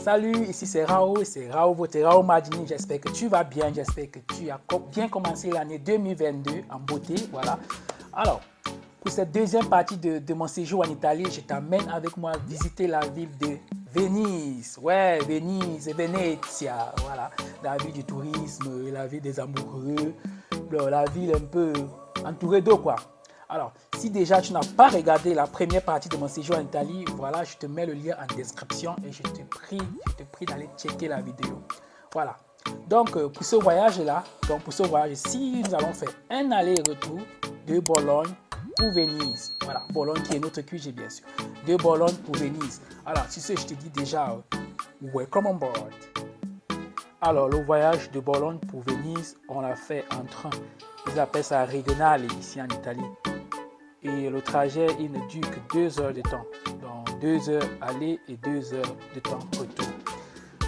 Salut, ici c'est Rao, votre Rao Madini. J'espère que tu vas bien, j'espère que tu as bien commencé l'année 2022 en beauté. Voilà. Alors, pour cette deuxième partie de mon séjour en Italie, je t'amène avec moi visiter la ville de Venise. Ouais, Venise et Venezia. Voilà. La ville du tourisme, la ville des amoureux, la ville un peu entourée d'eau, quoi. Alors, si déjà tu n'as pas regardé la première partie de mon séjour en Italie, voilà, je te mets le lien en description et je te prie d'aller checker la vidéo. Voilà. Donc, pour ce voyage-là, si nous allons faire un aller-retour de Bologne pour Venise. Voilà, Bologne qui est notre QG, bien sûr. De Bologne pour Venise. Alors, tu sais, je te dis déjà, welcome on board. Alors, le voyage de Bologne pour Venise, on l'a fait en train. Ils appellent ça régional ici en Italie. Et le trajet, il ne dure que 2 heures de temps. Donc 2 heures aller et 2 heures de temps retour.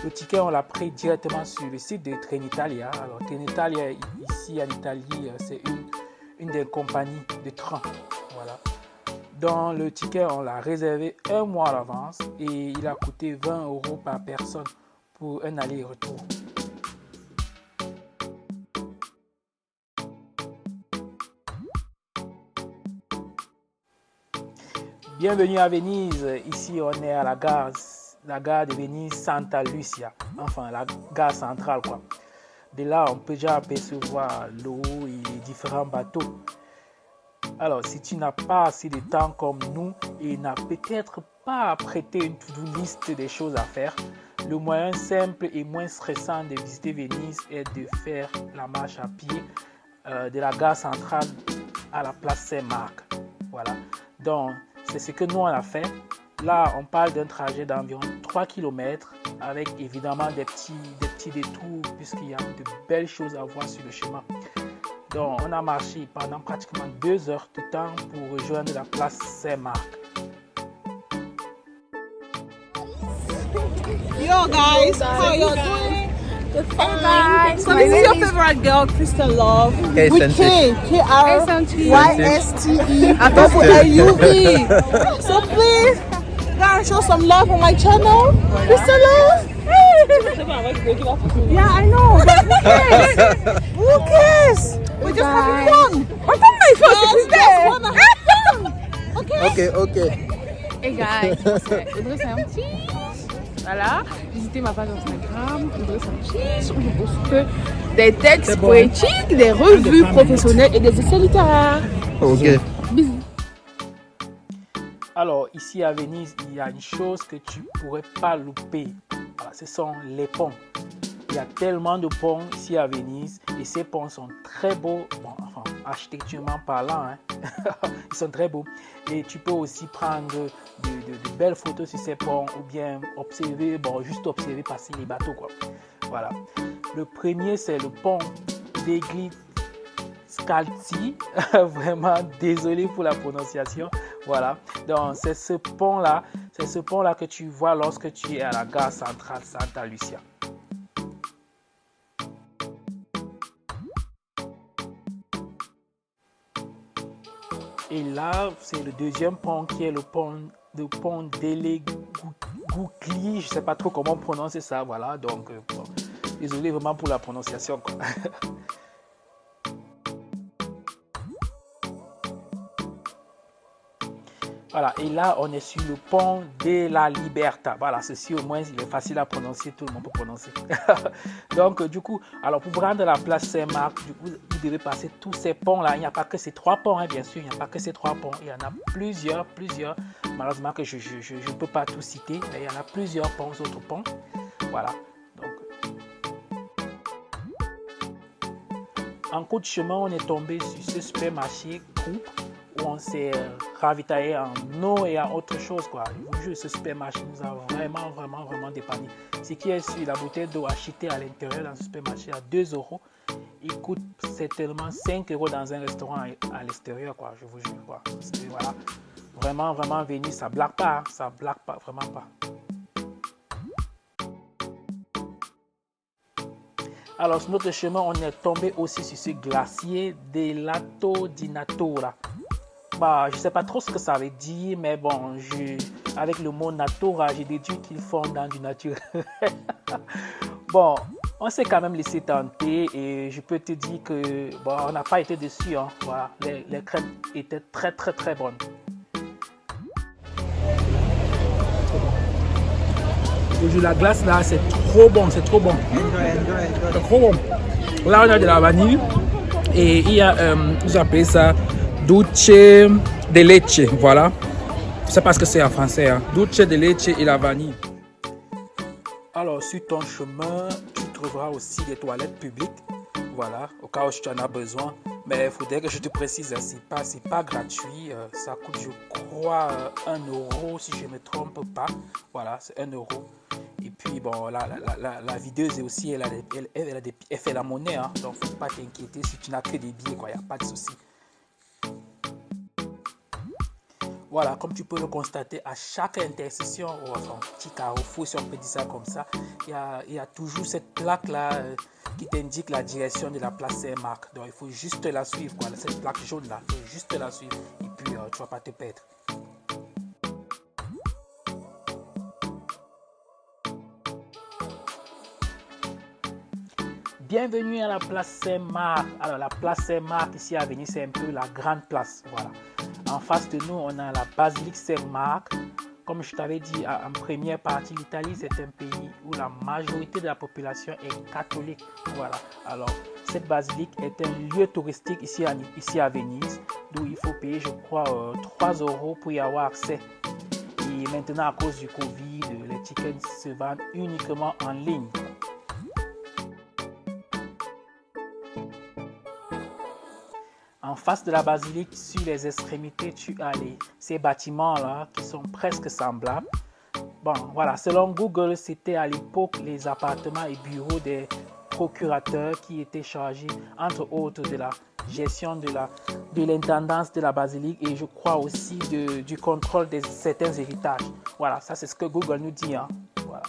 Le ticket, on l'a pris directement sur le site de Trenitalia. Alors Trenitalia, ici en Italie, c'est une des compagnies de train. Voilà. Dans le ticket, on l'a réservé 1 mois à l'avance et il a coûté 20 € par personne pour un aller-retour. Bienvenue à Venise. Ici, on est à la gare de Venise Santa Lucia. Enfin, la gare centrale, quoi. De là, on peut déjà apercevoir l'eau et les différents bateaux. Alors, si tu n'as pas assez de temps comme nous et n'as peut-être pas prêté une to-do list des choses à faire, le moyen simple et moins stressant de visiter Venise est de faire la marche à pied de la gare centrale à la place Saint-Marc. Voilà. Donc, c'est ce que nous on a fait. Là, on parle d'un trajet d'environ 3 km avec évidemment des petits détours puisqu'il y a de belles choses à voir sur le chemin. Donc, on a marché pendant pratiquement 2 heures de temps pour rejoindre la place Saint-Marc. Yo guys, how you doing? Hey guys, So this is your favorite girl, Kristen Love, Hey, with Sensei. K-R-Y-S-T-E-L-L-U-V. So please, gotta show some love on my channel, Kristen Love. Yeah, I know. But who cares? We're just having fun. What's on my phone? Yes, just wanna have fun. Okay. Hey guys, moi c'est Audrey Saint-Petit. Voilà, visitez ma page Instagram, Audrey Saint-Petit, où je poste des textes poétiques, des revues professionnelles et des essais littéraires. Ok. Bisous. Alors, ici à Venise, il y a une chose que tu ne pourrais pas louper. Voilà, ce sont les ponts. Il y a tellement de ponts ici à Venise et ces ponts sont très beaux, bon, enfin, architecturellement parlant, hein. Ils sont très beaux. Et tu peux aussi prendre de belles photos sur ces ponts ou bien observer, juste observer passer les bateaux, quoi. Voilà. Le premier, c'est le pont d'Egli Scalzi. Vraiment désolé pour la prononciation. Voilà. Donc, c'est ce pont-là que tu vois lorsque tu es à la gare centrale Santa Lucia. Et là, c'est le deuxième pont qui est le pont Dele Gugli. Je ne sais pas trop comment prononcer ça. Voilà, donc, désolé vraiment pour la prononciation, quoi. Voilà, et là, on est sur le pont de la Libertà. Voilà, ceci au moins, il est facile à prononcer, tout le monde peut prononcer. Donc, du coup, alors pour vous rendre à la place Saint-Marc, du coup, vous devez passer tous ces ponts-là. Il n'y a pas que ces 3 ponts, hein, bien sûr, il n'y a pas que ces 3 ponts. Il y en a plusieurs. Malheureusement que je ne peux pas tout citer, mais il y en a plusieurs ponts, autres ponts. Voilà. Donc, en cours de chemin, on est tombé sur ce supermarché Groupe où on s'est ravitaillé en eau et en autre chose, quoi. Je vous jure, ce supermarché nous a vraiment dépanné. Ce qui est sur la bouteille d'eau achetée à l'intérieur dans ce supermarché à 2 €, il coûte certainement 5 € dans un restaurant à l'extérieur, quoi. Je vous jure, quoi. Voilà. Vraiment Venise, ça blague pas, hein. Ça blague pas, vraiment pas. Alors, sur notre chemin, on est tombé aussi sur ce glacier de Lato di Natura. Bah, je sais pas trop ce que ça veut dire, mais bon, avec le mot natura, j'ai déduit qu'ils font dans du naturel. Bon, on s'est quand même laissé tenter et je peux te dire que bon, on n'a pas été déçus. Hein. Voilà, les crêpes étaient très très très bonnes. La glace là, c'est trop bon, c'est trop bon. C'est trop bon. Là, on a de la vanille et il y a, vous appelez ça dulce de leche, voilà. Je sais pas ce que c'est en français, hein. Dulce de leche et la vanille. Alors, sur ton chemin, tu trouveras aussi des toilettes publiques, voilà, au cas où tu en as besoin. Mais il faudrait que je te précise, c'est pas gratuit, ça coûte, je crois, 1 euro si je ne me trompe pas. Voilà, c'est 1 euro. Et puis, bon, la videuse aussi, elle fait la monnaie, hein, donc faut pas t'inquiéter si tu n'as que des billets, quoi, il n'y a pas de souci. Voilà, comme tu peux le constater, à chaque intersection, ou enfin, petit carrefour, si on peut dire ça comme ça, il y a toujours cette plaque-là qui t'indique la direction de la place Saint-Marc. Donc, il faut juste la suivre, quoi. Cette plaque jaune-là, il faut juste la suivre. Et puis, tu ne vas pas te perdre. Bienvenue à la place Saint-Marc. Alors, la place Saint-Marc, ici à Venise, c'est un peu la grande place. Voilà. En face de nous, on a la basilique Saint-Marc. Comme je t'avais dit en première partie, l'Italie, c'est un pays où la majorité de la population est catholique. Voilà. Alors, cette basilique est un lieu touristique ici à Venise, d'où il faut payer, je crois, 3 euros pour y avoir accès. Et maintenant, à cause du Covid, les tickets se vendent uniquement en ligne. En face de la basilique, sur les extrémités, tu as ces bâtiments-là qui sont presque semblables. Bon, voilà, selon Google, c'était à l'époque les appartements et bureaux des procurateurs qui étaient chargés, entre autres, de la gestion de l'intendance de la basilique et je crois aussi du contrôle de certains héritages. Voilà, ça c'est ce que Google nous dit. Hein. Voilà.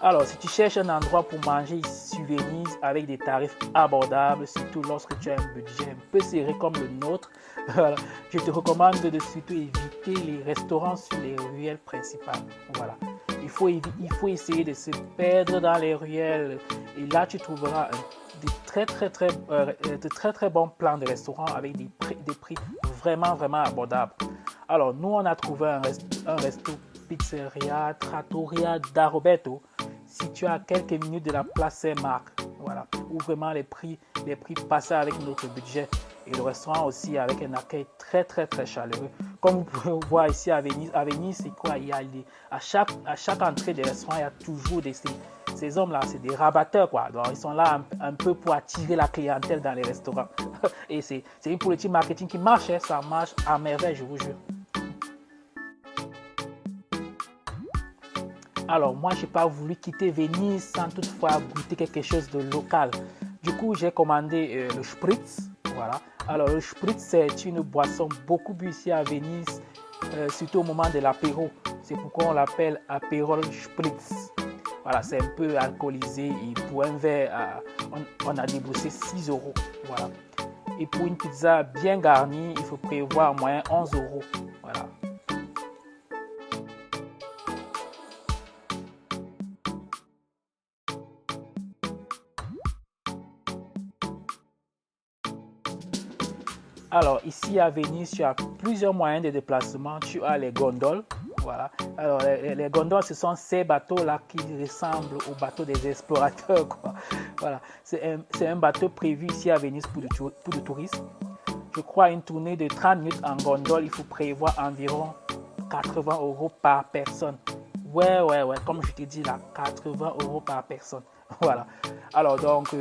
Alors, si tu cherches un endroit pour manger sur Venise avec des tarifs abordables, surtout lorsque tu as un budget un peu serré comme le nôtre, voilà, je te recommande de surtout éviter les restaurants sur les ruelles principales. Voilà. Il faut essayer de se perdre dans les ruelles et là tu trouveras de très très bons plans de restaurants avec des prix vraiment abordables. Alors, nous on a trouvé un resto pizzeria Trattoria da Roberto, situé à quelques minutes de la place Saint-Marc, voilà, où vraiment les prix passaient avec notre budget et le restaurant aussi avec un accueil très chaleureux. Comme vous pouvez voir ici à Venise, c'est quoi? Il y a à chaque entrée des restaurants, il y a toujours ces hommes-là, c'est des rabatteurs, quoi. Donc, ils sont là un peu pour attirer la clientèle dans les restaurants. Et c'est une politique marketing qui marche, hein, ça marche à merveille, je vous jure. Alors moi, je n'ai pas voulu quitter Venise sans toutefois goûter quelque chose de local. Du coup, j'ai commandé le Spritz. Voilà. Alors le Spritz, c'est une boisson beaucoup bu ici à Venise, surtout au moment de l'apéro. C'est pourquoi on l'appelle Aperol Spritz. Voilà, c'est un peu alcoolisé et pour un verre, on a déboursé 6 euros. Voilà. Et pour une pizza bien garnie, il faut prévoir en moyenne 11 euros. Voilà. Alors, ici à Venise, tu as plusieurs moyens de déplacement. Tu as les gondoles. Voilà. Alors, les gondoles, ce sont ces bateaux-là qui ressemblent aux bateaux des explorateurs, quoi. Voilà. C'est un bateau prévu ici à Venise pour le tourisme. Je crois une tournée de 30 minutes en gondole, il faut prévoir environ 80 euros par personne. Ouais. Comme je t'ai dit là, 80 euros par personne. Voilà. Alors, donc,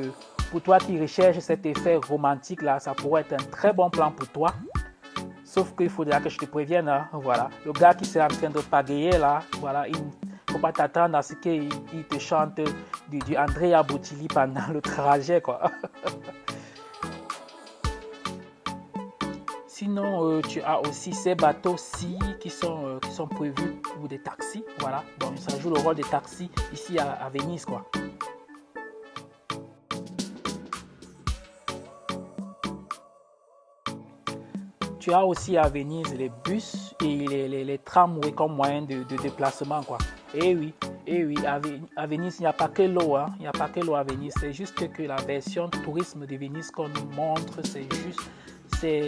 pour toi qui recherches cet effet romantique là, ça pourrait être un très bon plan pour toi. Sauf qu'il faudra que je te prévienne, hein, voilà. Le gars qui s'est en train de pagayer là, voilà, il ne faut pas t'attendre à ce qu'il te chante du Andrea Bocelli pendant le trajet, quoi. Sinon, tu as aussi ces bateaux-ci qui sont prévus pour des taxis, voilà. Donc, ça joue le rôle des taxis ici à Venise, quoi. Tu as aussi à Venise les bus et les tramways comme moyen de déplacement, quoi. Et oui, à Venise, il n'y a pas que l'eau, hein. Il n'y a pas que l'eau à Venise. C'est juste que la version tourisme de Venise qu'on nous montre, c'est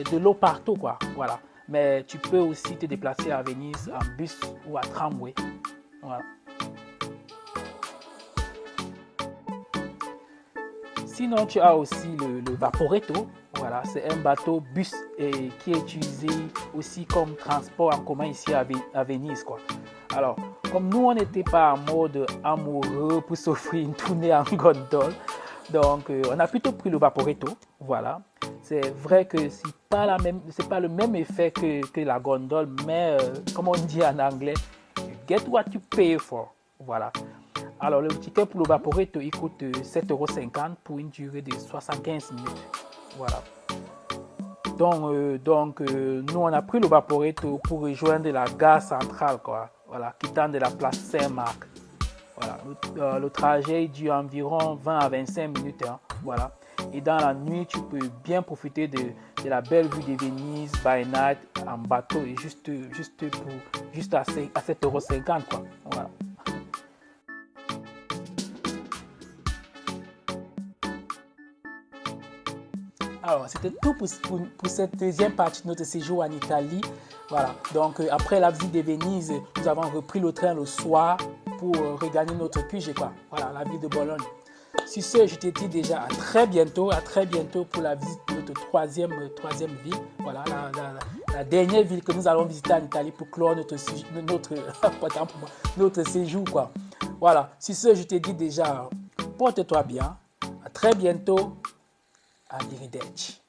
de l'eau partout, quoi. Voilà. Mais tu peux aussi te déplacer à Venise en bus ou à tramway. Voilà. Sinon, tu as aussi le Vaporetto. Voilà, c'est un bateau bus qui est utilisé aussi comme transport en commun ici à Venise, quoi. Alors, comme nous, on n'était pas en mode amoureux pour s'offrir une tournée en gondole, donc on a plutôt pris le Vaporetto. Voilà. C'est vrai que c'est pas le même effet que la gondole, mais comme on dit en anglais, you get what you pay for. Voilà. Alors, le ticket pour le Vaporetto, il coûte 7,50 € pour une durée de 75 minutes. Voilà. Donc, nous, on a pris le Vaporetto pour rejoindre la gare centrale, quoi. Voilà, quittant de la place Saint-Marc. Voilà. Le trajet dure environ 20 à 25 minutes. Hein. Voilà. Et dans la nuit, tu peux bien profiter de la belle vue de Venise by night en bateau et juste à 7,50 €, quoi. Voilà. Alors, c'était tout pour cette deuxième partie de notre séjour en Italie. Voilà. Donc, après la visite de Venise, nous avons repris le train le soir pour regagner notre QG, quoi. Voilà, la ville de Bologne. Sur ce, je te dis déjà à très bientôt pour la visite de notre troisième ville. Voilà, la dernière ville que nous allons visiter en Italie pour clore notre séjour, quoi. Voilà, sur ce, je te dis déjà, porte-toi bien. À très bientôt. Arrivederci.